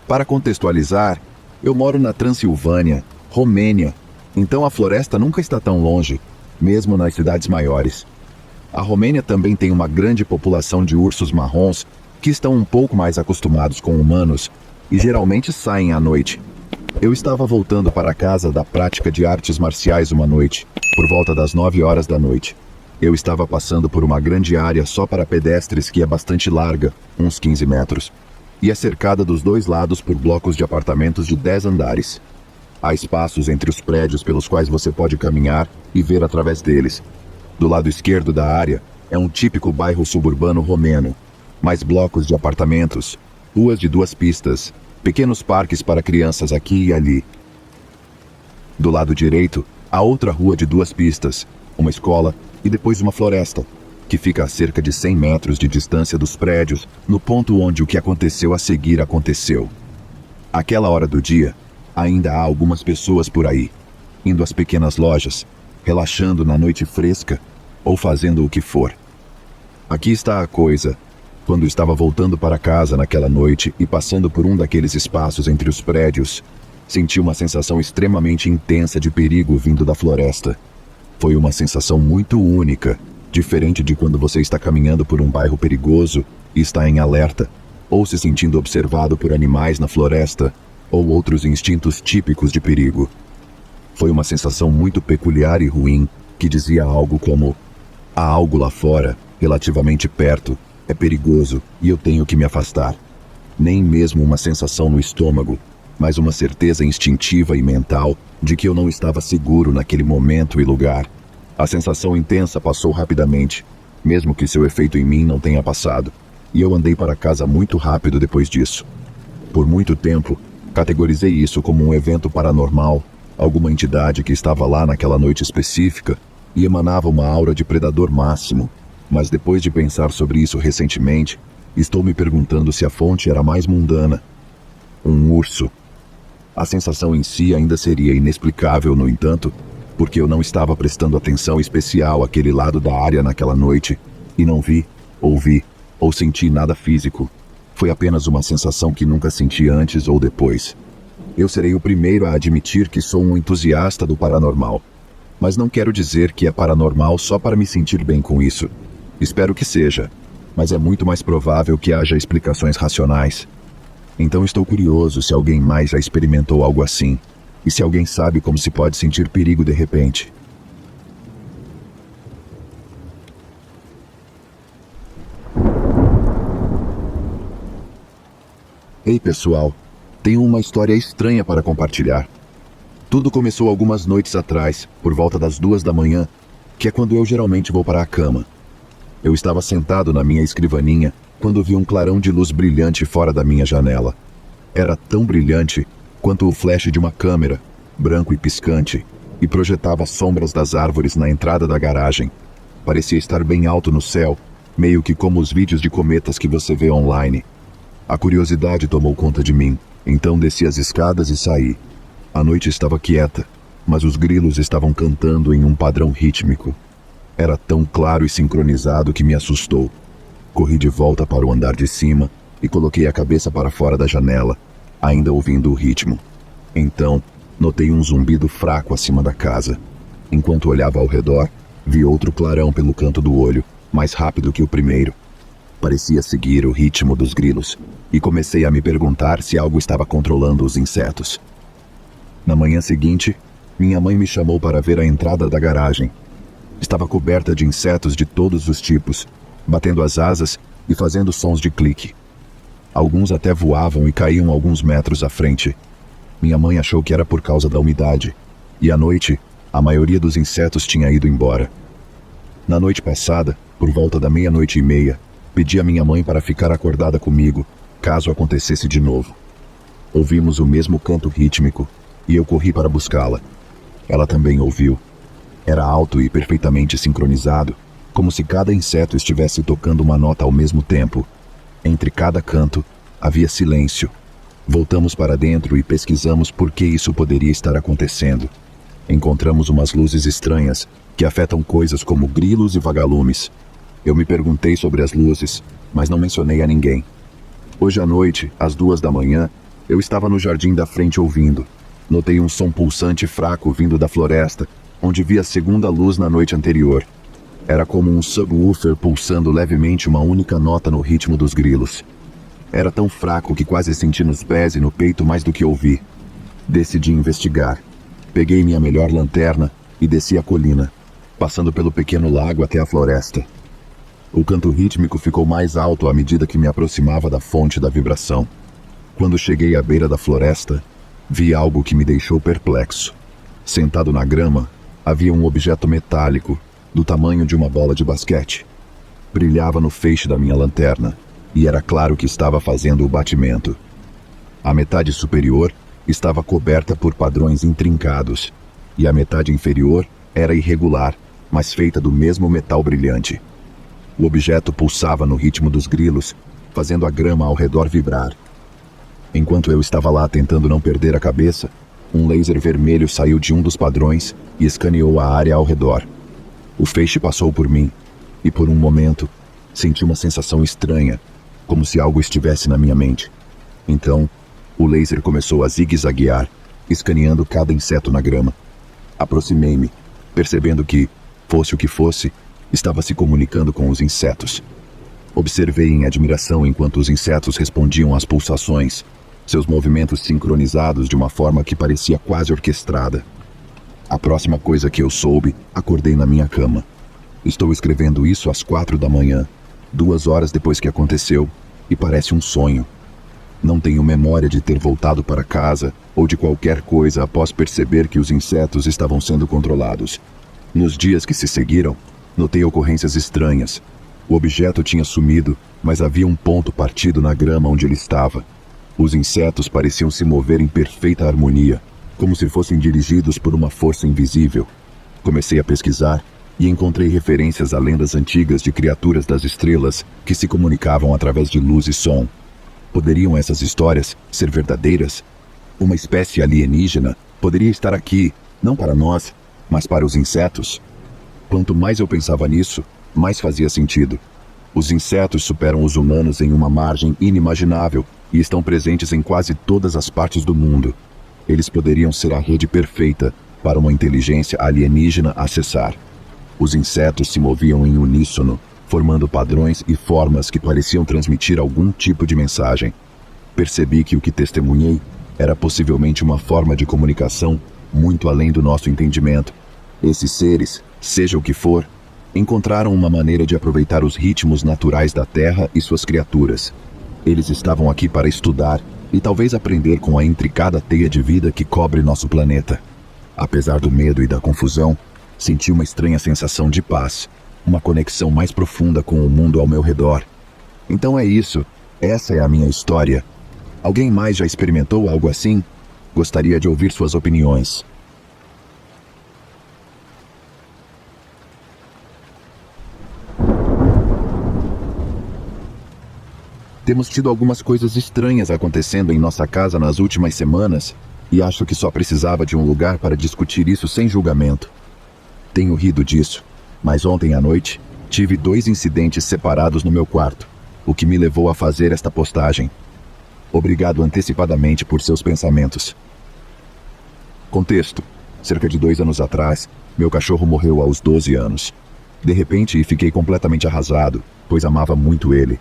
Para contextualizar, eu moro na Transilvânia, Romênia, então a floresta nunca está tão longe, mesmo nas cidades maiores. A Romênia também tem uma grande população de ursos marrons que estão um pouco mais acostumados com humanos e geralmente saem à noite. Eu estava voltando para casa da prática de artes marciais uma noite, por volta das 9 horas da noite. Eu estava passando por uma grande área só para pedestres que é bastante larga, uns 15 metros, e é cercada dos dois lados por blocos de apartamentos de 10 andares. Há espaços entre os prédios pelos quais você pode caminhar e ver através deles. Do lado esquerdo da área é um típico bairro suburbano romeno, mais blocos de apartamentos, ruas de 2 pistas, pequenos parques para crianças aqui e ali. Do lado direito, há outra rua de 2 pistas, uma escola e depois uma floresta, que fica a cerca de 100 metros de distância dos prédios, no ponto onde o que aconteceu a seguir aconteceu. Àquela hora do dia, ainda há algumas pessoas por aí, indo às pequenas lojas, relaxando na noite fresca ou fazendo o que for. Aqui está a coisa. Quando estava voltando para casa naquela noite e passando por um daqueles espaços entre os prédios, senti uma sensação extremamente intensa de perigo vindo da floresta. Foi uma sensação muito única, diferente de quando você está caminhando por um bairro perigoso e está em alerta, ou se sentindo observado por animais na floresta, ou outros instintos típicos de perigo. Foi uma sensação muito peculiar e ruim, que dizia algo como: há algo lá fora, relativamente perto, é perigoso e eu tenho que me afastar. Nem mesmo uma sensação no estômago, mas uma certeza instintiva e mental de que eu não estava seguro naquele momento e lugar. A sensação intensa passou rapidamente, mesmo que seu efeito em mim não tenha passado, e eu andei para casa muito rápido depois disso. Por muito tempo, categorizei isso como um evento paranormal, alguma entidade que estava lá naquela noite específica e emanava uma aura de predador máximo. Mas depois de pensar sobre isso recentemente, estou me perguntando se a fonte era mais mundana. Um urso. A sensação em si ainda seria inexplicável, no entanto, porque eu não estava prestando atenção especial àquele lado da área naquela noite, e não vi, ouvi ou senti nada físico. Foi apenas uma sensação que nunca senti antes ou depois. Eu serei o primeiro a admitir que sou um entusiasta do paranormal. Mas não quero dizer que é paranormal só para me sentir bem com isso. Espero que seja, mas é muito mais provável que haja explicações racionais. Então estou curioso se alguém mais já experimentou algo assim, e se alguém sabe como se pode sentir perigo de repente. Ei pessoal, tenho uma história estranha para compartilhar. Tudo começou algumas noites atrás, por volta das 2 da manhã, que é quando eu geralmente vou para a cama. Eu estava sentado na minha escrivaninha quando vi um clarão de luz brilhante fora da minha janela. Era tão brilhante quanto o flash de uma câmera, branco e piscante, e projetava sombras das árvores na entrada da garagem. Parecia estar bem alto no céu, meio que como os vídeos de cometas que você vê online. A curiosidade tomou conta de mim, então desci as escadas e saí. A noite estava quieta, mas os grilos estavam cantando em um padrão rítmico. Era tão claro e sincronizado que me assustou. Corri de volta para o andar de cima e coloquei a cabeça para fora da janela, ainda ouvindo o ritmo. Então, notei um zumbido fraco acima da casa. Enquanto olhava ao redor, vi outro clarão pelo canto do olho, mais rápido que o primeiro. Parecia seguir o ritmo dos grilos, e comecei a me perguntar se algo estava controlando os insetos. Na manhã seguinte, minha mãe me chamou para ver a entrada da garagem. Estava coberta de insetos de todos os tipos, batendo as asas e fazendo sons de clique. Alguns até voavam e caíam alguns metros à frente. Minha mãe achou que era por causa da umidade, e à noite, a maioria dos insetos tinha ido embora. Na noite passada, por volta da 00:30, pedi a minha mãe para ficar acordada comigo, caso acontecesse de novo. Ouvimos o mesmo canto rítmico, e eu corri para buscá-la. Ela também ouviu. Era alto e perfeitamente sincronizado, como se cada inseto estivesse tocando uma nota ao mesmo tempo. Entre cada canto, havia silêncio. Voltamos para dentro e pesquisamos por que isso poderia estar acontecendo. Encontramos umas luzes estranhas, que afetam coisas como grilos e vagalumes. Eu me perguntei sobre as luzes, mas não mencionei a ninguém. Hoje à noite, às 2 da manhã, Eu estava no jardim da frente ouvindo. Notei um som pulsante fraco vindo da floresta, onde vi a segunda luz na noite anterior. Era como um subwoofer pulsando levemente uma única nota no ritmo dos grilos. Era tão fraco que quase senti nos pés e no peito mais do que ouvi. Decidi investigar. Peguei minha melhor lanterna e desci a colina, passando pelo pequeno lago até a floresta. O canto rítmico ficou mais alto à medida que me aproximava da fonte da vibração. Quando cheguei à beira da floresta, vi algo que me deixou perplexo. Sentado na grama, havia um objeto metálico, do tamanho de uma bola de basquete. Brilhava no feixe da minha lanterna, e era claro que estava fazendo o batimento. A metade superior estava coberta por padrões intrincados, e a metade inferior era irregular, mas feita do mesmo metal brilhante. O objeto pulsava no ritmo dos grilos, fazendo a grama ao redor vibrar. Enquanto eu estava lá tentando não perder a cabeça, um laser vermelho saiu de um dos padrões e escaneou a área ao redor. O feixe passou por mim, e por um momento, senti uma sensação estranha, como se algo estivesse na minha mente. Então, o laser começou a zigue-zaguear, escaneando cada inseto na grama. Aproximei-me, percebendo que, fosse o que fosse, estava se comunicando com os insetos. Observei em admiração enquanto os insetos respondiam às pulsações, seus movimentos sincronizados de uma forma que parecia quase orquestrada. A próxima coisa que eu soube, acordei na minha cama. Estou escrevendo isso às 4 da manhã, 2 horas depois que aconteceu, e parece um sonho. Não tenho memória de ter voltado para casa ou de qualquer coisa após perceber que os insetos estavam sendo controlados. Nos dias que se seguiram, notei ocorrências estranhas. O objeto tinha sumido, mas havia um ponto partido na grama onde ele estava. Os insetos pareciam se mover em perfeita harmonia, como se fossem dirigidos por uma força invisível. Comecei a pesquisar e encontrei referências a lendas antigas de criaturas das estrelas que se comunicavam através de luz e som. Poderiam essas histórias ser verdadeiras? Uma espécie alienígena poderia estar aqui, não para nós, mas para os insetos? Quanto mais eu pensava nisso, mais fazia sentido. Os insetos superam os humanos em uma margem inimaginável e estão presentes em quase todas as partes do mundo. Eles poderiam ser a rede perfeita para uma inteligência alienígena acessar. Os insetos se moviam em uníssono, formando padrões e formas que pareciam transmitir algum tipo de mensagem. Percebi que o que testemunhei era possivelmente uma forma de comunicação muito além do nosso entendimento. Esses seres, seja o que for, encontraram uma maneira de aproveitar os ritmos naturais da Terra e suas criaturas. Eles estavam aqui para estudar e talvez aprender com a intricada teia de vida que cobre nosso planeta. Apesar do medo e da confusão, senti uma estranha sensação de paz, uma conexão mais profunda com o mundo ao meu redor. Então é isso, essa é a minha história. Alguém mais já experimentou algo assim? Gostaria de ouvir suas opiniões. Temos tido algumas coisas estranhas acontecendo em nossa casa nas últimas semanas e acho que só precisava de um lugar para discutir isso sem julgamento. Tenho rido disso, mas ontem à noite tive 2 incidentes separados no meu quarto, o que me levou a fazer esta postagem. Obrigado antecipadamente por seus pensamentos. Contexto: cerca de 2 anos atrás, meu cachorro morreu aos 12 anos. De repente, fiquei completamente arrasado, pois amava muito ele.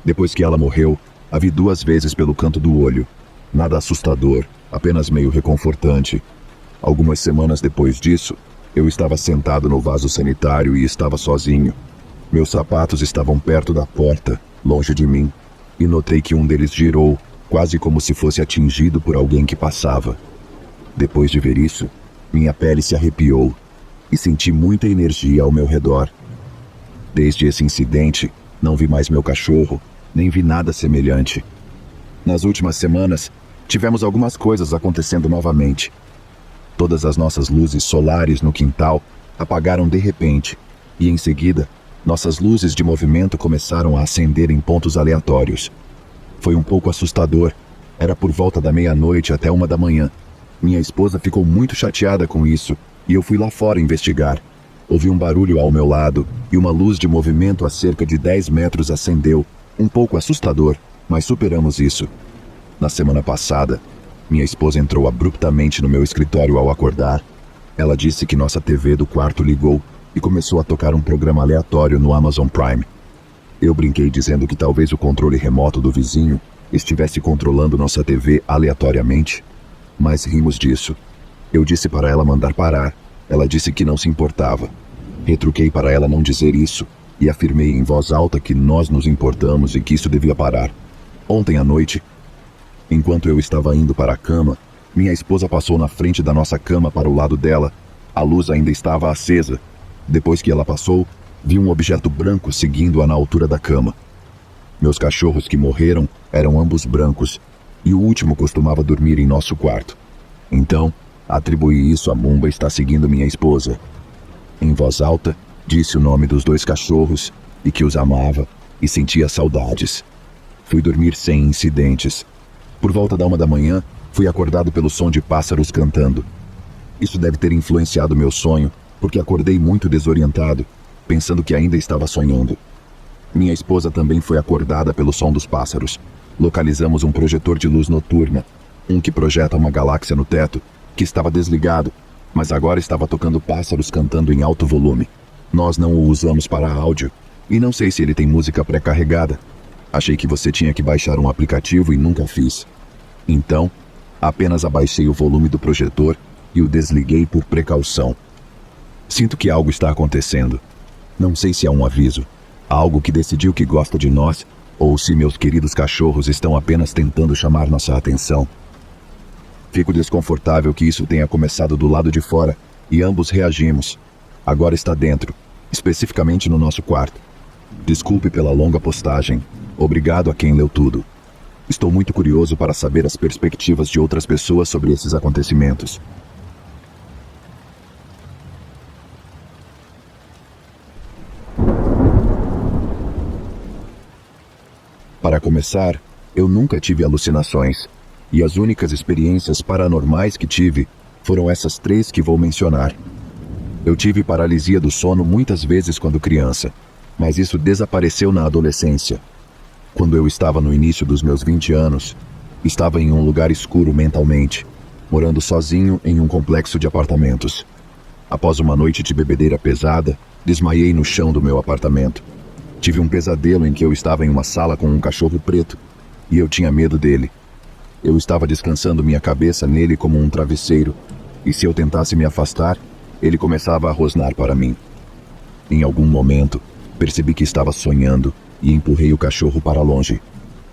Depois que ela morreu, a vi 2 vezes pelo canto do olho. Nada assustador, apenas meio reconfortante. Algumas semanas depois disso, eu estava sentado no vaso sanitário e estava sozinho. Meus sapatos estavam perto da porta, longe de mim, e notei que um deles girou, quase como se fosse atingido por alguém que passava. Depois de ver isso, minha pele se arrepiou e senti muita energia ao meu redor. Desde esse incidente, não vi mais meu cachorro, nem vi nada semelhante. Nas últimas semanas, tivemos algumas coisas acontecendo novamente. Todas as nossas luzes solares no quintal apagaram de repente, e em seguida, nossas luzes de movimento começaram a acender em pontos aleatórios. Foi um pouco assustador. Era por volta da meia-noite até 1 da manhã. Minha esposa ficou muito chateada com isso, e eu fui lá fora investigar. Ouvi um barulho ao meu lado, e uma luz de movimento a cerca de 10 metros acendeu. Um pouco assustador, mas superamos isso. Na semana passada, minha esposa entrou abruptamente no meu escritório ao acordar. Ela disse que nossa TV do quarto ligou e começou a tocar um programa aleatório no Amazon Prime. Eu brinquei dizendo que talvez o controle remoto do vizinho estivesse controlando nossa TV aleatoriamente, mas rimos disso. Eu disse para ela mandar parar. Ela disse que não se importava. Retruquei para ela não dizer isso e afirmei em voz alta que nós nos importamos e que isso devia parar. Ontem à noite, enquanto eu estava indo para a cama, minha esposa passou na frente da nossa cama para o lado dela. A luz ainda estava acesa. Depois que ela passou, vi um objeto branco seguindo-a na altura da cama. Meus cachorros que morreram eram ambos brancos, e o último costumava dormir em nosso quarto. Então, atribuí isso a Mumba estar seguindo minha esposa. Em voz alta, disse o nome dos 2 cachorros e que os amava e sentia saudades. Fui dormir sem incidentes. Por volta da 1 da manhã, fui acordado pelo som de pássaros cantando. Isso deve ter influenciado meu sonho, porque acordei muito desorientado, pensando que ainda estava sonhando. Minha esposa também foi acordada pelo som dos pássaros. Localizamos um projetor de luz noturna, um que projeta uma galáxia no teto, que estava desligado, mas agora estava tocando pássaros cantando em alto volume. Nós não o usamos para áudio, e não sei se ele tem música pré-carregada. Achei que você tinha que baixar um aplicativo e nunca fiz. Então, apenas abaixei o volume do projetor e o desliguei por precaução. Sinto que algo está acontecendo. Não sei se é um aviso, algo que decidiu que gosta de nós, ou se meus queridos cachorros estão apenas tentando chamar nossa atenção. Fico desconfortável que isso tenha começado do lado de fora, e ambos reagimos. Agora está dentro, especificamente no nosso quarto. Desculpe pela longa postagem. Obrigado a quem leu tudo. Estou muito curioso para saber as perspectivas de outras pessoas sobre esses acontecimentos. Para começar, eu nunca tive alucinações, e as únicas experiências paranormais que tive foram essas 3 que vou mencionar. Eu tive paralisia do sono muitas vezes quando criança, mas isso desapareceu na adolescência. Quando eu estava no início dos meus 20 anos, estava em um lugar escuro mentalmente, morando sozinho em um complexo de apartamentos. Após uma noite de bebedeira pesada, desmaiei no chão do meu apartamento. Tive um pesadelo em que eu estava em uma sala com um cachorro preto, e eu tinha medo dele. Eu estava descansando minha cabeça nele como um travesseiro, e se eu tentasse me afastar, ele começava a rosnar para mim. Em algum momento, percebi que estava sonhando e empurrei o cachorro para longe.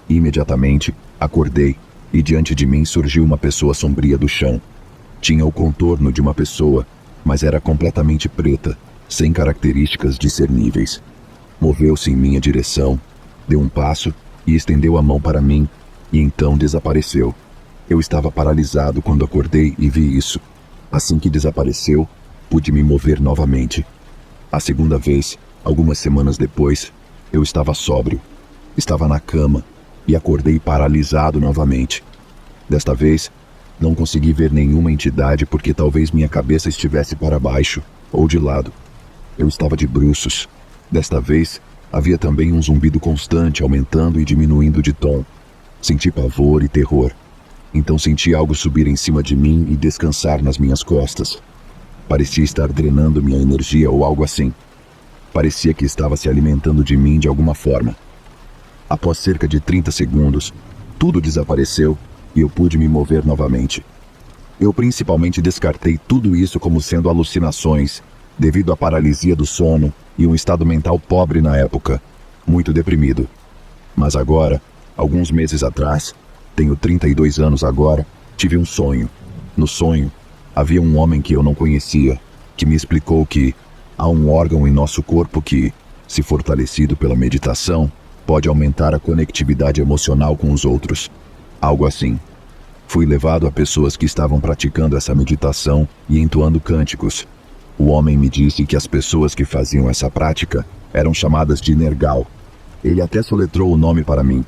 Imediatamente, acordei, e diante de mim surgiu uma pessoa sombria do chão. Tinha o contorno de uma pessoa, mas era completamente preta, sem características discerníveis. Moveu-se em minha direção, deu um passo e estendeu a mão para mim, e então desapareceu. Eu estava paralisado quando acordei e vi isso. Assim que desapareceu, pude me mover novamente. A segunda vez, algumas semanas depois, eu estava sóbrio. Estava na cama e acordei paralisado novamente. Desta vez, não consegui ver nenhuma entidade porque talvez minha cabeça estivesse para baixo ou de lado. Eu estava de bruços. Desta vez, havia também um zumbido constante, aumentando e diminuindo de tom. Senti pavor e terror. Então senti algo subir em cima de mim e descansar nas minhas costas. Parecia estar drenando minha energia ou algo assim. Parecia que estava se alimentando de mim de alguma forma. Após cerca de 30 segundos, tudo desapareceu e eu pude me mover novamente. Eu principalmente descartei tudo isso como sendo alucinações, devido à paralisia do sono e um estado mental pobre na época, muito deprimido. Mas agora, alguns meses atrás, tenho 32 anos agora, tive um sonho. No sonho, havia um homem que eu não conhecia, que me explicou que há um órgão em nosso corpo que, se fortalecido pela meditação, pode aumentar a conectividade emocional com os outros. Algo assim. Fui levado a pessoas que estavam praticando essa meditação e entoando cânticos. O homem me disse que as pessoas que faziam essa prática eram chamadas de Nergal. Ele até soletrou o nome para mim,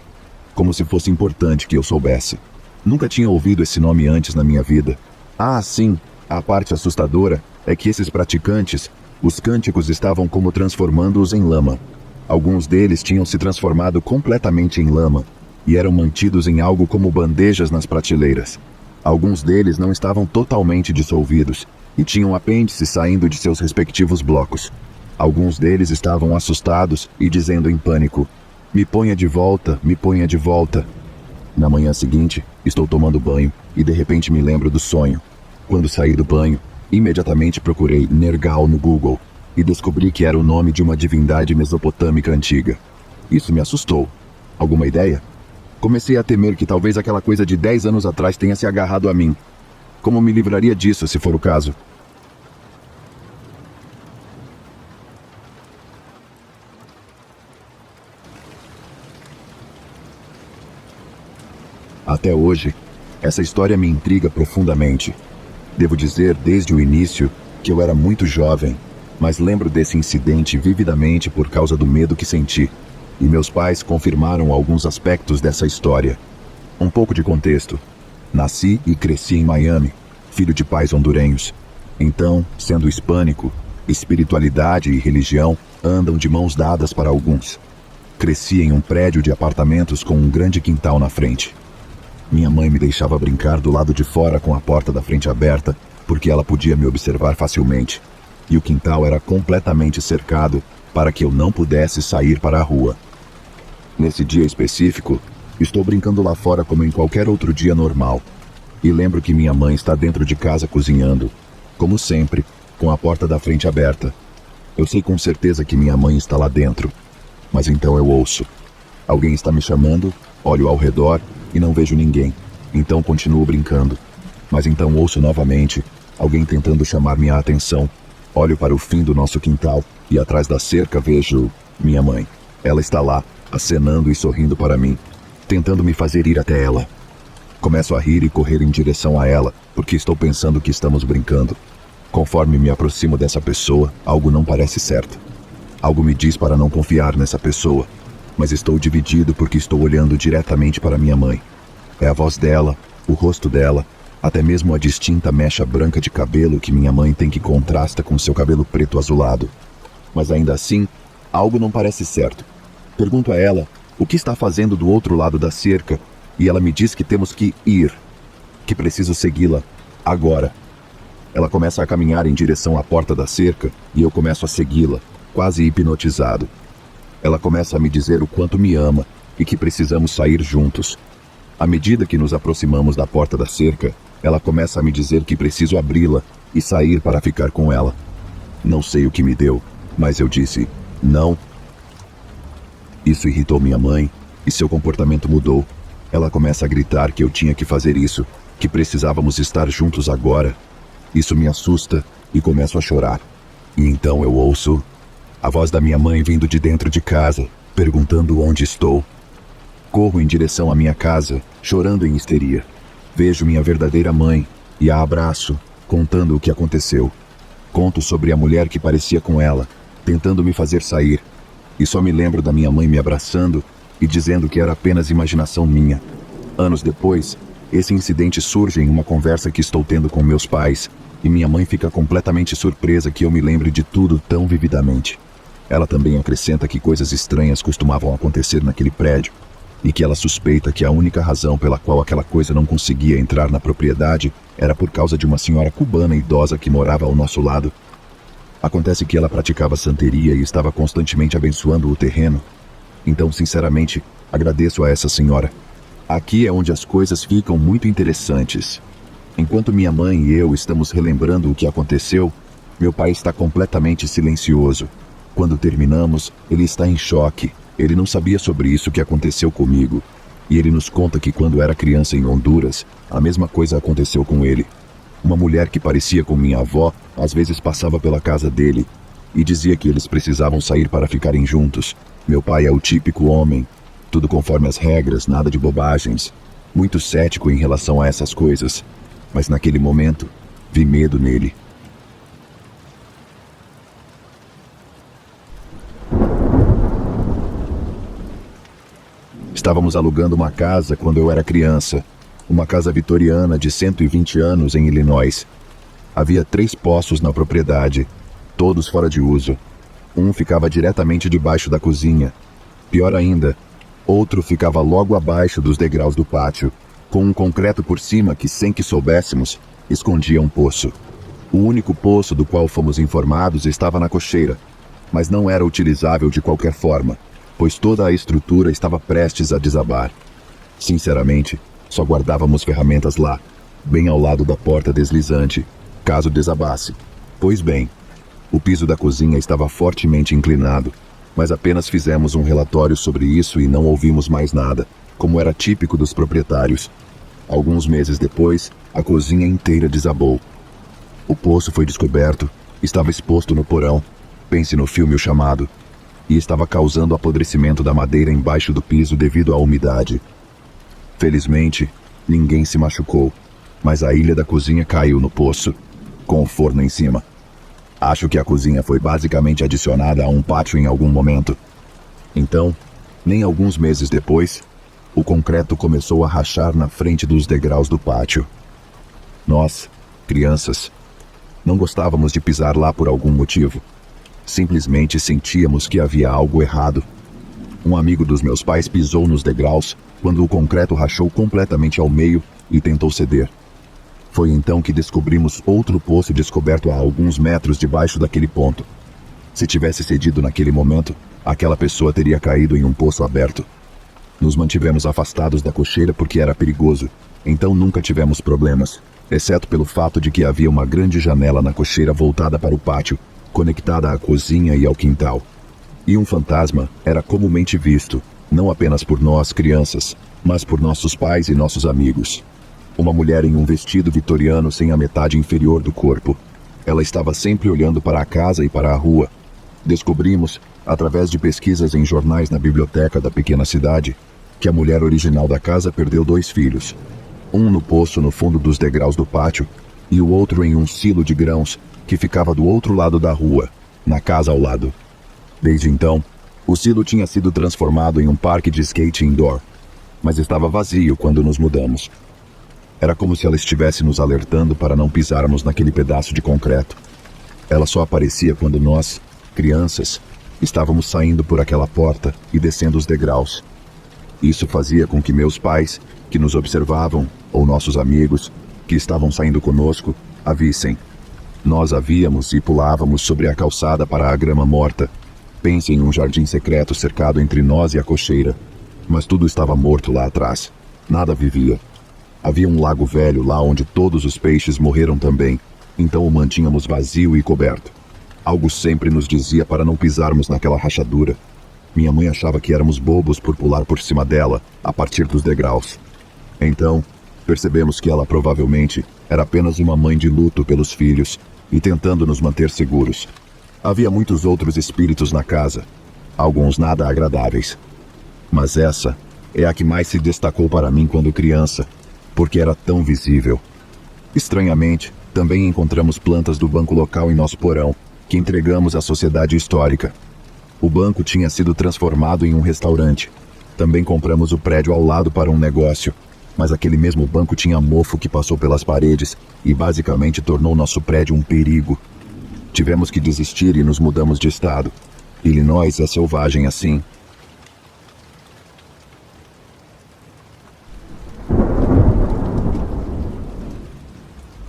como se fosse importante que eu soubesse. Nunca tinha ouvido esse nome antes na minha vida. Ah, sim, a parte assustadora é que esses praticantes, os cânticos estavam como transformando-os em lama. Alguns deles tinham se transformado completamente em lama. e eram mantidos em algo como bandejas nas prateleiras. Alguns deles não estavam totalmente dissolvidos e tinham apêndices saindo de seus respectivos blocos. Alguns deles estavam assustados e dizendo em pânico: "Me ponha de volta, me ponha de volta." Na manhã seguinte, estou tomando banho e de repente me lembro do sonho. Quando saí do banho, imediatamente procurei Nergal no Google e descobri que era o nome de uma divindade mesopotâmica antiga. Isso me assustou. Alguma ideia? Comecei a temer que talvez aquela coisa de 10 anos atrás tenha se agarrado a mim. Como me livraria disso, se for o caso? Até hoje, essa história me intriga profundamente. Devo dizer, desde o início, que eu era muito jovem, mas lembro desse incidente vividamente por causa do medo que senti. E meus pais confirmaram alguns aspectos dessa história. Um pouco de contexto. Nasci e cresci em Miami, filho de pais hondurenhos. Então, sendo hispânico, espiritualidade e religião andam de mãos dadas para alguns. Cresci em um prédio de apartamentos com um grande quintal na frente. Minha mãe me deixava brincar do lado de fora com a porta da frente aberta, porque ela podia me observar facilmente. E o quintal era completamente cercado para que eu não pudesse sair para a rua. Nesse dia específico, estou brincando lá fora como em qualquer outro dia normal. E lembro que minha mãe está dentro de casa cozinhando, como sempre, com a porta da frente aberta. Eu sei com certeza que minha mãe está lá dentro, mas então eu ouço. Alguém está me chamando, olho ao redor e não vejo ninguém. Então continuo brincando. Mas então ouço novamente alguém tentando chamar minha atenção. Olho para o fim do nosso quintal e atrás da cerca vejo minha mãe. Ela está lá, acenando e sorrindo para mim, tentando me fazer ir até ela. Começo a rir e correr em direção a ela, porque estou pensando que estamos brincando. Conforme me aproximo dessa pessoa, algo não parece certo. Algo me diz para não confiar nessa pessoa, mas estou dividido porque estou olhando diretamente para minha mãe. É a voz dela, o rosto dela, até mesmo a distinta mecha branca de cabelo que minha mãe tem que contrasta com seu cabelo preto azulado. Mas ainda assim, algo não parece certo. Pergunto a ela o que está fazendo do outro lado da cerca e ela me diz que temos que ir, que preciso segui-la agora. Ela começa a caminhar em direção à porta da cerca e eu começo a segui-la, quase hipnotizado. Ela começa a me dizer o quanto me ama e que precisamos sair juntos. À medida que nos aproximamos da porta da cerca, ela começa a me dizer que preciso abri-la e sair para ficar com ela. Não sei o que me deu, mas eu disse, não. Isso irritou minha mãe e seu comportamento mudou. Ela começa a gritar que eu tinha que fazer isso, que precisávamos estar juntos agora. Isso me assusta e começo a chorar. E então eu ouço a voz da minha mãe vindo de dentro de casa, perguntando onde estou. Corro em direção à minha casa, chorando em histeria. Vejo minha verdadeira mãe e a abraço, contando o que aconteceu. Conto sobre a mulher que parecia com ela, tentando me fazer sair. E só me lembro da minha mãe me abraçando e dizendo que era apenas imaginação minha. Anos depois, esse incidente surge em uma conversa que estou tendo com meus pais, e minha mãe fica completamente surpresa que eu me lembre de tudo tão vividamente. Ela também acrescenta que coisas estranhas costumavam acontecer naquele prédio, e que ela suspeita que a única razão pela qual aquela coisa não conseguia entrar na propriedade era por causa de uma senhora cubana idosa que morava ao nosso lado. Acontece que ela praticava santeria e estava constantemente abençoando o terreno. Então, sinceramente, agradeço a essa senhora. Aqui é onde as coisas ficam muito interessantes. Enquanto minha mãe e eu estamos relembrando o que aconteceu, meu pai está completamente silencioso. Quando terminamos, ele está em choque. Ele não sabia sobre isso que aconteceu comigo. E ele nos conta que quando era criança em Honduras, a mesma coisa aconteceu com ele. Uma mulher que parecia com minha avó, às vezes passava pela casa dele e dizia que eles precisavam sair para ficarem juntos. Meu pai é o típico homem, tudo conforme as regras, nada de bobagens. Muito cético em relação a essas coisas. Mas naquele momento, vi medo nele. Estávamos alugando uma casa quando eu era criança. Uma casa vitoriana de 120 anos em Illinois. Havia 3 poços na propriedade, todos fora de uso. Um ficava diretamente debaixo da cozinha. Pior ainda, Outro ficava logo abaixo dos degraus do pátio, com um concreto por cima que, sem que soubéssemos, escondia um poço. O único poço do qual fomos informados estava na cocheira, mas não era utilizável de qualquer forma, pois toda a estrutura estava prestes a desabar. Sinceramente, só guardávamos ferramentas lá, bem ao lado da porta deslizante, caso desabasse. Pois bem, o piso da cozinha estava fortemente inclinado, mas apenas fizemos um relatório sobre isso e não ouvimos mais nada, como era típico dos proprietários. Alguns meses depois, a cozinha inteira desabou. O poço foi descoberto, estava exposto no porão, pense no filme O Chamado, e estava causando apodrecimento da madeira embaixo do piso devido à umidade. Felizmente, ninguém se machucou, mas a ilha da cozinha caiu no poço, com o forno em cima. Acho que a cozinha foi basicamente adicionada a um pátio em algum momento. Então, nem alguns meses depois, o concreto começou a rachar na frente dos degraus do pátio. Nós, crianças, não gostávamos de pisar lá por algum motivo. Simplesmente sentíamos que havia algo errado. Um amigo dos meus pais pisou nos degraus quando o concreto rachou completamente ao meio e tentou ceder. Foi então que descobrimos outro poço descoberto a alguns metros debaixo daquele ponto. Se tivesse cedido naquele momento, aquela pessoa teria caído em um poço aberto. Nos mantivemos afastados da cocheira porque era perigoso, então nunca tivemos problemas, exceto pelo fato de que havia uma grande janela na cocheira voltada para o pátio, conectada à cozinha e ao quintal. E um fantasma era comumente visto, não apenas por nós, crianças, mas por nossos pais e nossos amigos. Uma mulher em um vestido vitoriano sem a metade inferior do corpo. Ela estava sempre olhando para a casa e para a rua. Descobrimos, através de pesquisas em jornais na biblioteca da pequena cidade, que a mulher original da casa perdeu 2 filhos. Um no poço no fundo dos degraus do pátio e o outro em um silo de grãos que ficava do outro lado da rua, na casa ao lado. Desde então, o silo tinha sido transformado em um parque de skate indoor, mas estava vazio quando nos mudamos. Era como se ela estivesse nos alertando para não pisarmos naquele pedaço de concreto. Ela só aparecia quando nós, crianças, estávamos saindo por aquela porta e descendo os degraus. Isso fazia com que meus pais, que nos observavam, ou nossos amigos, que estavam saindo conosco, a vissem. Nós a víamos e pulávamos sobre a calçada para a grama morta. Pense em um jardim secreto cercado entre nós e a cocheira. Mas tudo estava morto lá atrás. Nada vivia. Havia um lago velho lá onde todos os peixes morreram também, então o mantínhamos vazio e coberto. Algo sempre nos dizia para não pisarmos naquela rachadura. Minha mãe achava que éramos bobos por pular por cima dela, a partir dos degraus. Então, percebemos que ela provavelmente era apenas uma mãe de luto pelos filhos e tentando nos manter seguros. Havia muitos outros espíritos na casa, alguns nada agradáveis. Mas essa é a que mais se destacou para mim quando criança, porque era tão visível. Estranhamente, também encontramos plantas do banco local em nosso porão, que entregamos à sociedade histórica. O banco tinha sido transformado em um restaurante. Também compramos o prédio ao lado para um negócio, mas aquele mesmo banco tinha mofo que passou pelas paredes e basicamente tornou nosso prédio um perigo. Tivemos que desistir e nos mudamos de estado. Illinois é selvagem assim.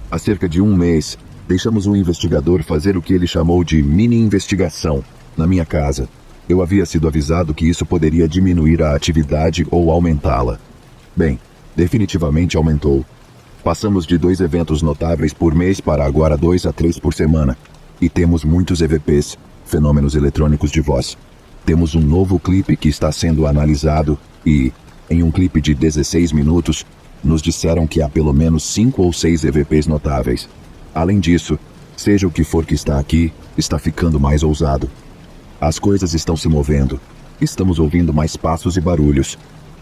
Há cerca de um mês, deixamos um investigador fazer o que ele chamou de mini-investigação na minha casa. Eu havia sido avisado que isso poderia diminuir a atividade ou aumentá-la. Bem, definitivamente aumentou. Passamos de 2 eventos notáveis por mês para agora 2 a 3 por semana. E temos muitos EVPs, fenômenos eletrônicos de voz. Temos um novo clipe que está sendo analisado e, em um clipe de 16 minutos, nos disseram que há pelo menos 5 ou 6 EVPs notáveis. Além disso, seja o que for que está aqui, está ficando mais ousado. As coisas estão se movendo. Estamos ouvindo mais passos e barulhos.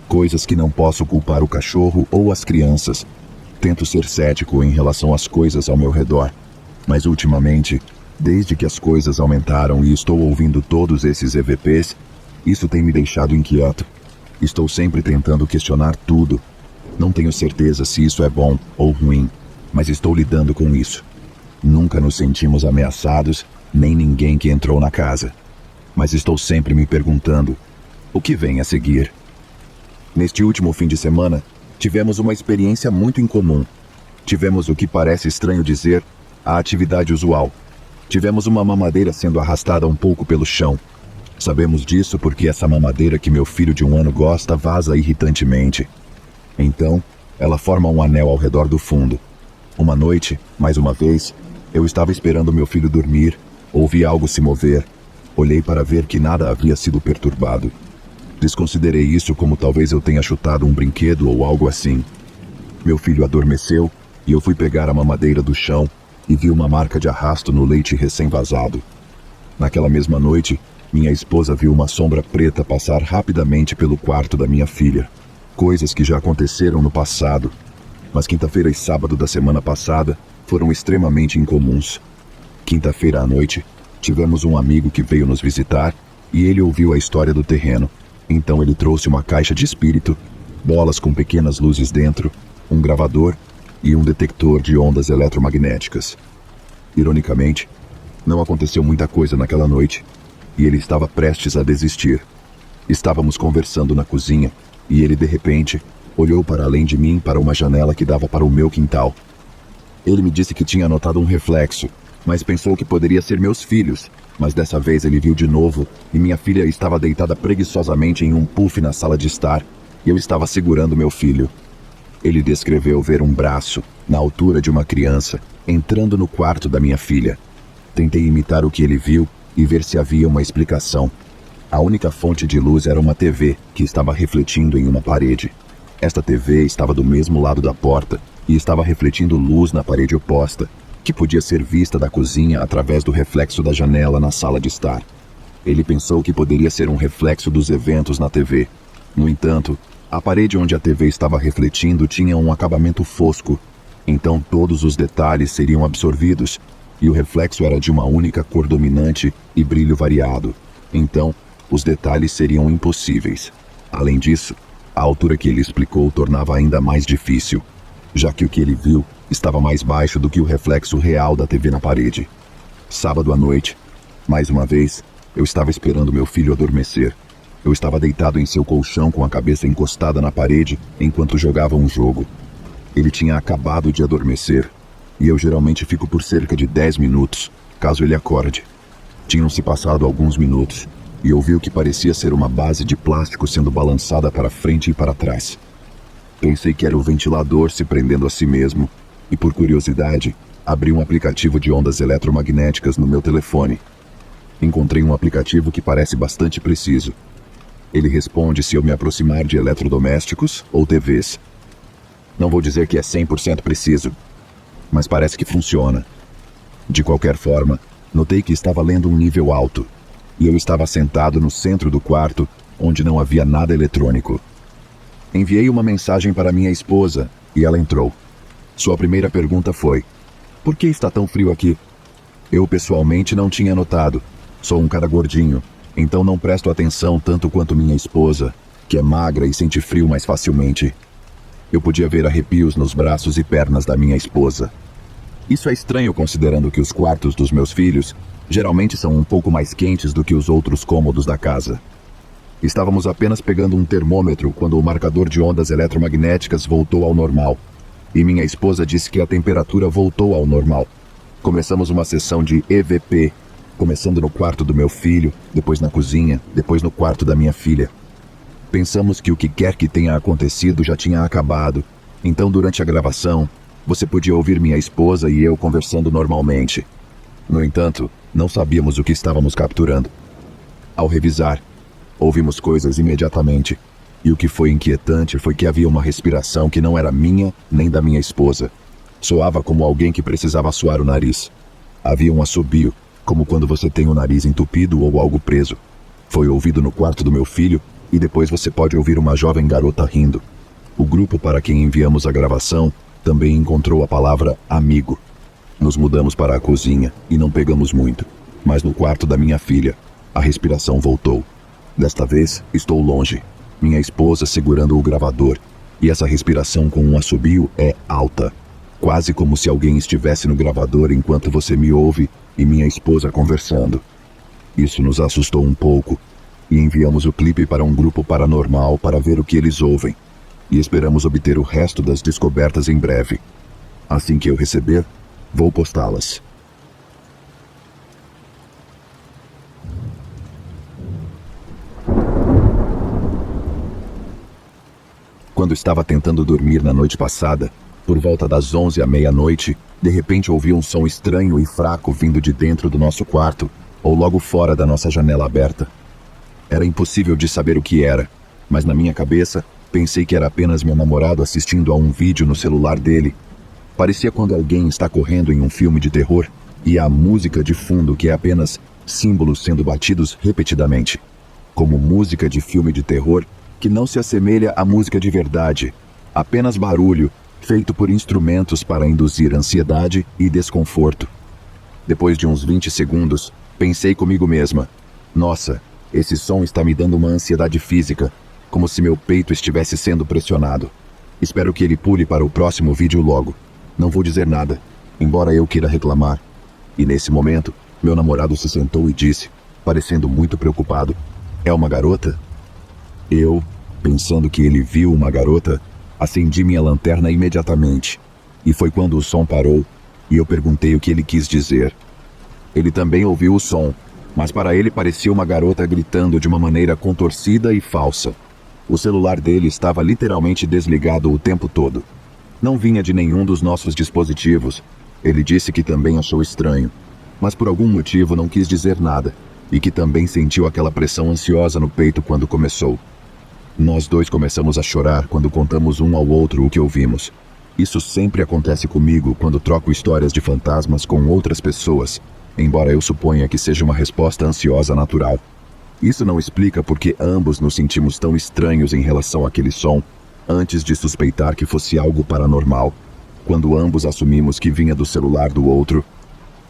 Coisas que não posso culpar o cachorro ou as crianças. Tento ser cético em relação às coisas ao meu redor. Mas ultimamente, desde que as coisas aumentaram e estou ouvindo todos esses EVPs, isso tem me deixado inquieto. Estou sempre tentando questionar tudo. Não tenho certeza se isso é bom ou ruim, mas estou lidando com isso. Nunca nos sentimos ameaçados, nem ninguém que entrou na casa. Mas estou sempre me perguntando, o que vem a seguir? Neste último fim de semana, tivemos uma experiência muito incomum. Tivemos o que parece estranho dizer, a atividade usual. Tivemos uma mamadeira sendo arrastada um pouco pelo chão. Sabemos disso porque essa mamadeira que meu filho de 1 ano gosta vaza irritantemente. Então, ela forma um anel ao redor do fundo. Uma noite, mais uma vez, eu estava esperando meu filho dormir, ouvi algo se mover. Olhei para ver que nada havia sido perturbado. Desconsiderei isso como talvez eu tenha chutado um brinquedo ou algo assim. Meu filho adormeceu e eu fui pegar a mamadeira do chão e vi uma marca de arrasto no leite recém-vazado. Naquela mesma noite, minha esposa viu uma sombra preta passar rapidamente pelo quarto da minha filha. Coisas que já aconteceram no passado, mas quinta-feira e sábado da semana passada foram extremamente incomuns. Quinta-feira à noite, tivemos um amigo que veio nos visitar e ele ouviu a história do terreno. Então ele trouxe uma caixa de espírito, bolas com pequenas luzes dentro, um gravador e um detector de ondas eletromagnéticas. Ironicamente, não aconteceu muita coisa naquela noite e ele estava prestes a desistir. Estávamos conversando na cozinha e ele, de repente, olhou para além de mim para uma janela que dava para o meu quintal. Ele me disse que tinha notado um reflexo, mas pensou que poderia ser meus filhos. Mas dessa vez ele viu de novo e minha filha estava deitada preguiçosamente em um puff na sala de estar e eu estava segurando meu filho. Ele descreveu ver um braço, na altura de uma criança, entrando no quarto da minha filha. Tentei imitar o que ele viu e ver se havia uma explicação. A única fonte de luz era uma TV que estava refletindo em uma parede. Esta TV estava do mesmo lado da porta e estava refletindo luz na parede oposta, que podia ser vista da cozinha através do reflexo da janela na sala de estar. Ele pensou que poderia ser um reflexo dos eventos na TV. No entanto, a parede onde a TV estava refletindo tinha um acabamento fosco, então todos os detalhes seriam absorvidos, e o reflexo era de uma única cor dominante e brilho variado. Então, os detalhes seriam impossíveis. Além disso, a altura que ele explicou tornava ainda mais difícil, já que o que ele viu estava mais baixo do que o reflexo real da TV na parede. Sábado à noite, mais uma vez, eu estava esperando meu filho adormecer. Eu estava deitado em seu colchão com a cabeça encostada na parede enquanto jogava um jogo. Ele tinha acabado de adormecer, e eu geralmente fico por cerca de 10 minutos, caso ele acorde. Tinham se passado alguns minutos, e eu vi o que parecia ser uma base de plástico sendo balançada para frente e para trás. Pensei que era o ventilador se prendendo a si mesmo, e por curiosidade, abri um aplicativo de ondas eletromagnéticas no meu telefone. Encontrei um aplicativo que parece bastante preciso. Ele responde se eu me aproximar de eletrodomésticos ou TVs. Não vou dizer que é 100% preciso, mas parece que funciona. De qualquer forma, notei que estava lendo um nível alto, e eu estava sentado no centro do quarto, onde não havia nada eletrônico. Enviei uma mensagem para minha esposa, e ela entrou. Sua primeira pergunta foi: por que está tão frio aqui? Eu pessoalmente não tinha notado. Sou um cara gordinho, então não presto atenção tanto quanto minha esposa, que é magra e sente frio mais facilmente. Eu podia ver arrepios nos braços e pernas da minha esposa. Isso é estranho considerando que os quartos dos meus filhos geralmente são um pouco mais quentes do que os outros cômodos da casa. Estávamos apenas pegando um termômetro quando o marcador de ondas eletromagnéticas voltou ao normal, e minha esposa disse que a temperatura voltou ao normal. Começamos uma sessão de EVP, começando no quarto do meu filho, depois na cozinha, depois no quarto da minha filha. Pensamos que o que quer que tenha acontecido já tinha acabado, então durante a gravação, você podia ouvir minha esposa e eu conversando normalmente. No entanto, não sabíamos o que estávamos capturando. Ao revisar, ouvimos coisas imediatamente, e o que foi inquietante foi que havia uma respiração que não era minha nem da minha esposa. Soava como alguém que precisava suar o nariz. Havia um assobio, como quando você tem o nariz entupido ou algo preso. Foi ouvido no quarto do meu filho, e depois você pode ouvir uma jovem garota rindo. O grupo para quem enviamos a gravação também encontrou a palavra amigo. Nos mudamos para a cozinha e não pegamos muito, mas no quarto da minha filha, a respiração voltou. Desta vez, estou longe, minha esposa segurando o gravador, e essa respiração com um assobio é alta, quase como se alguém estivesse no gravador enquanto você me ouve e minha esposa conversando. Isso nos assustou um pouco, e enviamos o clipe para um grupo paranormal para ver o que eles ouvem, e esperamos obter o resto das descobertas em breve. Assim que eu receber, vou postá-las. Quando estava tentando dormir na noite passada, por volta das 11 à meia-noite, de repente ouvi um som estranho e fraco vindo de dentro do nosso quarto, ou logo fora da nossa janela aberta. Era impossível de saber o que era, mas na minha cabeça, pensei que era apenas meu namorado assistindo a um vídeo no celular dele. Parecia quando alguém está correndo em um filme de terror e há música de fundo que é apenas símbolos sendo batidos repetidamente. Como música de filme de terror que não se assemelha à música de verdade, apenas barulho feito por instrumentos para induzir ansiedade e desconforto. Depois de uns 20 segundos, pensei comigo mesma: nossa, esse som está me dando uma ansiedade física, como se meu peito estivesse sendo pressionado. Espero que ele pule para o próximo vídeo logo. Não vou dizer nada, embora eu queira reclamar. E nesse momento, meu namorado se sentou e disse, parecendo muito preocupado: é uma garota? Eu, pensando que ele viu uma garota, acendi minha lanterna imediatamente. E foi quando o som parou, e eu perguntei o que ele quis dizer. Ele também ouviu o som, mas para ele parecia uma garota gritando de uma maneira contorcida e falsa. O celular dele estava literalmente desligado o tempo todo. Não vinha de nenhum dos nossos dispositivos. Ele disse que também achou estranho, mas por algum motivo não quis dizer nada, e que também sentiu aquela pressão ansiosa no peito quando começou. Nós dois começamos a chorar quando contamos um ao outro o que ouvimos. Isso sempre acontece comigo quando troco histórias de fantasmas com outras pessoas, embora eu suponha que seja uma resposta ansiosa natural. Isso não explica por que ambos nos sentimos tão estranhos em relação àquele som, antes de suspeitar que fosse algo paranormal, quando ambos assumimos que vinha do celular do outro.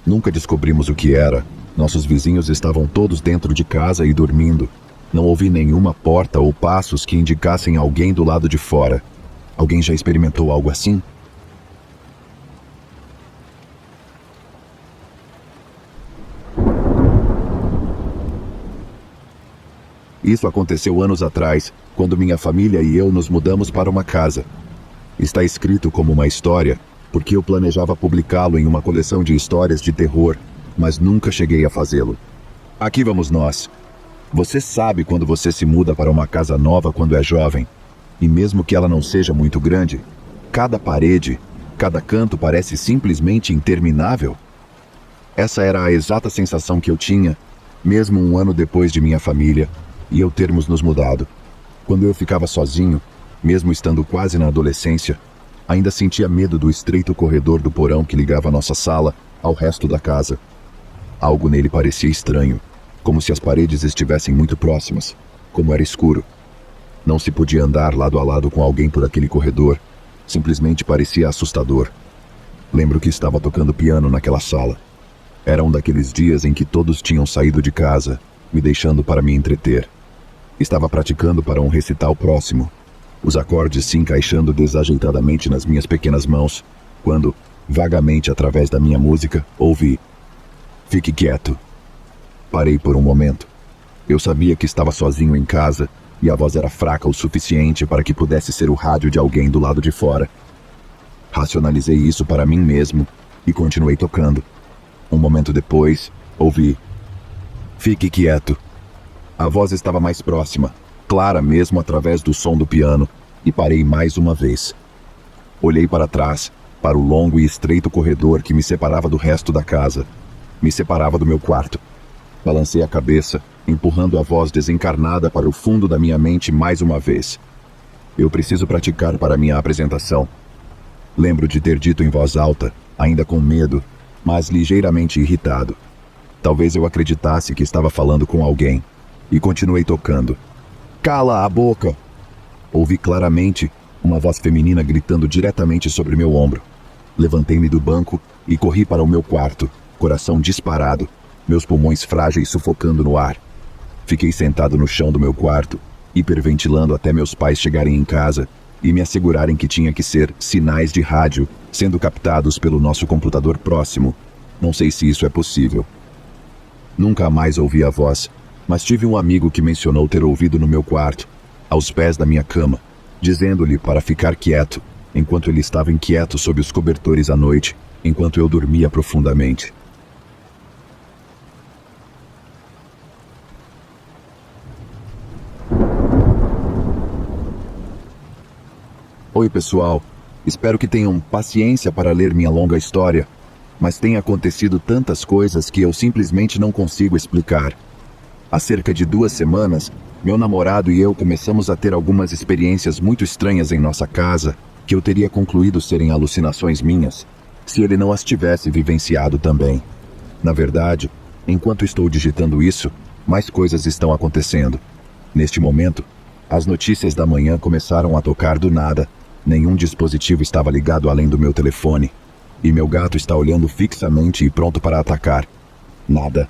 Nunca descobrimos o que era. Nossos vizinhos estavam todos dentro de casa e dormindo. Não ouvi nenhuma porta ou passos que indicassem alguém do lado de fora. Alguém já experimentou algo assim? Isso aconteceu anos atrás, quando minha família e eu nos mudamos para uma casa. Está escrito como uma história, porque eu planejava publicá-lo em uma coleção de histórias de terror, mas nunca cheguei a fazê-lo. Aqui vamos nós. Você sabe quando você se muda para uma casa nova quando é jovem, e mesmo que ela não seja muito grande, cada parede, cada canto parece simplesmente interminável? Essa era a exata sensação que eu tinha, mesmo um ano depois de minha família e eu termos nos mudado. Quando eu ficava sozinho, mesmo estando quase na adolescência, ainda sentia medo do estreito corredor do porão que ligava a nossa sala ao resto da casa. Algo nele parecia estranho, como se as paredes estivessem muito próximas, como era escuro. Não se podia andar lado a lado com alguém por aquele corredor, simplesmente parecia assustador. Lembro que estava tocando piano naquela sala. Era um daqueles dias em que todos tinham saído de casa, me deixando para me entreter. Estava praticando para um recital próximo, os acordes se encaixando desajeitadamente nas minhas pequenas mãos, quando, vagamente através da minha música, ouvi: "Fique quieto." Parei por um momento. Eu sabia que estava sozinho em casa e a voz era fraca o suficiente para que pudesse ser o rádio de alguém do lado de fora. Racionalizei isso para mim mesmo e continuei tocando. Um momento depois, ouvi: "Fique quieto." A voz estava mais próxima, clara mesmo através do som do piano, e parei mais uma vez. Olhei para trás, para o longo e estreito corredor que me separava do resto da casa. Me separava do meu quarto. Balancei a cabeça, empurrando a voz desencarnada para o fundo da minha mente mais uma vez. Eu preciso praticar para minha apresentação. Lembro de ter dito em voz alta, ainda com medo, mas ligeiramente irritado. Talvez eu acreditasse que estava falando com alguém, e continuei tocando. "Cala a boca!" Ouvi claramente uma voz feminina gritando diretamente sobre meu ombro. Levantei-me do banco e corri para o meu quarto, coração disparado, meus pulmões frágeis sufocando no ar. Fiquei sentado no chão do meu quarto, hiperventilando até meus pais chegarem em casa e me assegurarem que tinha que ser sinais de rádio sendo captados pelo nosso computador próximo. Não sei se isso é possível. Nunca mais ouvi a voz, Mas tive um amigo que mencionou ter ouvido no meu quarto, aos pés da minha cama, dizendo-lhe para ficar quieto, enquanto ele estava inquieto sob os cobertores à noite, enquanto eu dormia profundamente. Oi, pessoal. Espero que tenham paciência para ler minha longa história, mas tem acontecido tantas coisas que eu simplesmente não consigo explicar. Há cerca de 2 semanas, meu namorado e eu começamos a ter algumas experiências muito estranhas em nossa casa, que eu teria concluído serem alucinações minhas, se ele não as tivesse vivenciado também. Na verdade, enquanto estou digitando isso, mais coisas estão acontecendo. Neste momento, as notícias da manhã começaram a tocar do nada. Nenhum dispositivo estava ligado além do meu telefone, e meu gato está olhando fixamente e pronto para atacar. Nada.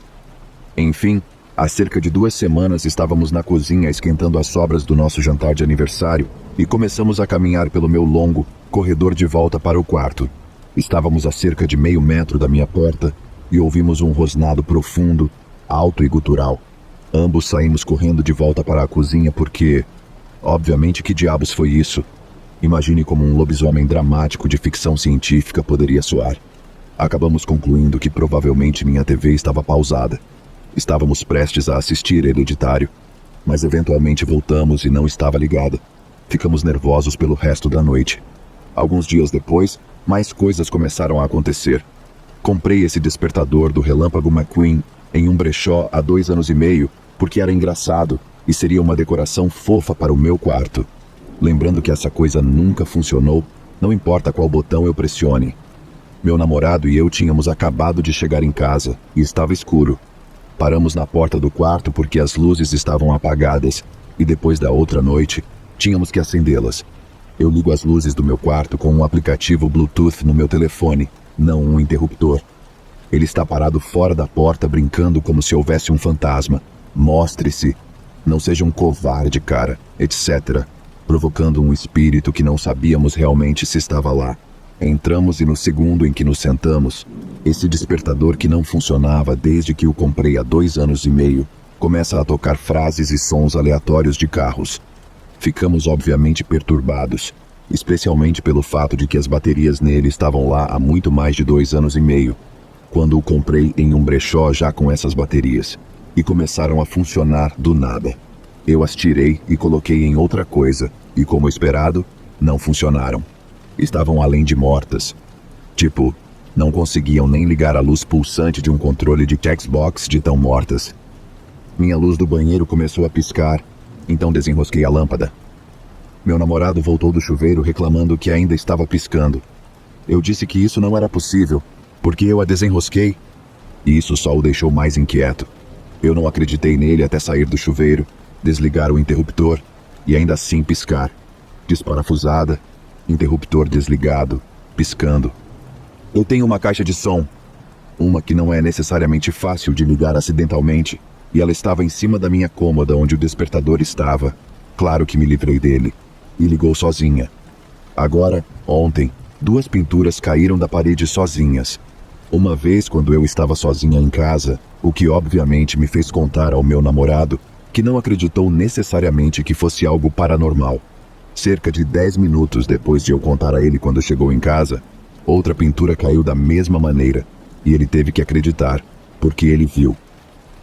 Enfim, há cerca de 2 semanas estávamos na cozinha esquentando as sobras do nosso jantar de aniversário e começamos a caminhar pelo meu longo corredor de volta para o quarto. Estávamos a cerca de meio metro da minha porta e ouvimos um rosnado profundo, alto e gutural. Ambos saímos correndo de volta para a cozinha porque... Obviamente, que diabos foi isso? Imagine como um lobisomem dramático de ficção científica poderia soar. Acabamos concluindo que provavelmente minha TV estava pausada. Estávamos prestes a assistir Hereditário, mas eventualmente voltamos e não estava ligada. Ficamos nervosos pelo resto da noite. Alguns dias depois, mais coisas começaram a acontecer. Comprei esse despertador do Relâmpago McQueen em um brechó há 2 anos e meio, porque era engraçado e seria uma decoração fofa para o meu quarto. Lembrando que essa coisa nunca funcionou, não importa qual botão eu pressione. Meu namorado e eu tínhamos acabado de chegar em casa e estava escuro. Paramos na porta do quarto porque as luzes estavam apagadas e depois da outra noite, tínhamos que acendê-las. Eu ligo as luzes do meu quarto com um aplicativo Bluetooth no meu telefone, não um interruptor. Ele está parado fora da porta brincando como se houvesse um fantasma. Mostre-se. Não seja um covarde, cara, etc. Provocando um espírito que não sabíamos realmente se estava lá. Entramos e no segundo em que nos sentamos, esse despertador que não funcionava desde que o comprei há 2 anos e meio, começa a tocar frases e sons aleatórios de carros. Ficamos obviamente perturbados, especialmente pelo fato de que as baterias nele estavam lá há muito mais de 2 anos e meio, quando o comprei em um brechó já com essas baterias, e começaram a funcionar do nada. Eu as tirei e coloquei em outra coisa, e como esperado, não funcionaram. Estavam além de mortas. Tipo, não conseguiam nem ligar a luz pulsante de um controle de Xbox de tão mortas. Minha luz do banheiro começou a piscar, então desenrosquei a lâmpada. Meu namorado voltou do chuveiro reclamando que ainda estava piscando. Eu disse que isso não era possível, porque eu a desenrosquei, e isso só o deixou mais inquieto. Eu não acreditei nele até sair do chuveiro, desligar o interruptor e ainda assim piscar. Desparafusada, interruptor desligado, piscando. Eu tenho uma caixa de som, uma que não é necessariamente fácil de ligar acidentalmente, e ela estava em cima da minha cômoda onde o despertador estava. Claro que me livrei dele, e ligou sozinha. Agora, ontem, 2 pinturas caíram da parede sozinhas. Uma vez quando eu estava sozinha em casa, o que obviamente me fez contar ao meu namorado, que não acreditou necessariamente que fosse algo paranormal. Cerca de 10 minutos depois de eu contar a ele quando chegou em casa, outra pintura caiu da mesma maneira, e ele teve que acreditar, porque ele viu.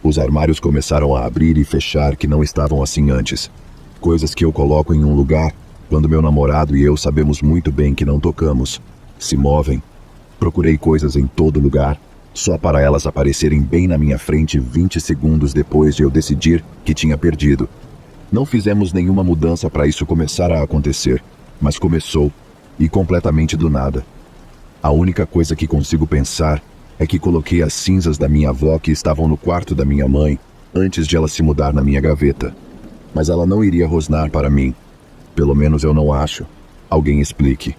Os armários começaram a abrir e fechar que não estavam assim antes. Coisas que eu coloco em um lugar, quando meu namorado e eu sabemos muito bem que não tocamos, se movem. Procurei coisas em todo lugar, só para elas aparecerem bem na minha frente 20 segundos depois de eu decidir que tinha perdido. Não fizemos nenhuma mudança para isso começar a acontecer, mas começou, e completamente do nada. A única coisa que consigo pensar é que coloquei as cinzas da minha avó que estavam no quarto da minha mãe antes de ela se mudar na minha gaveta. Mas ela não iria rosnar para mim. Pelo menos eu não acho. Alguém explique.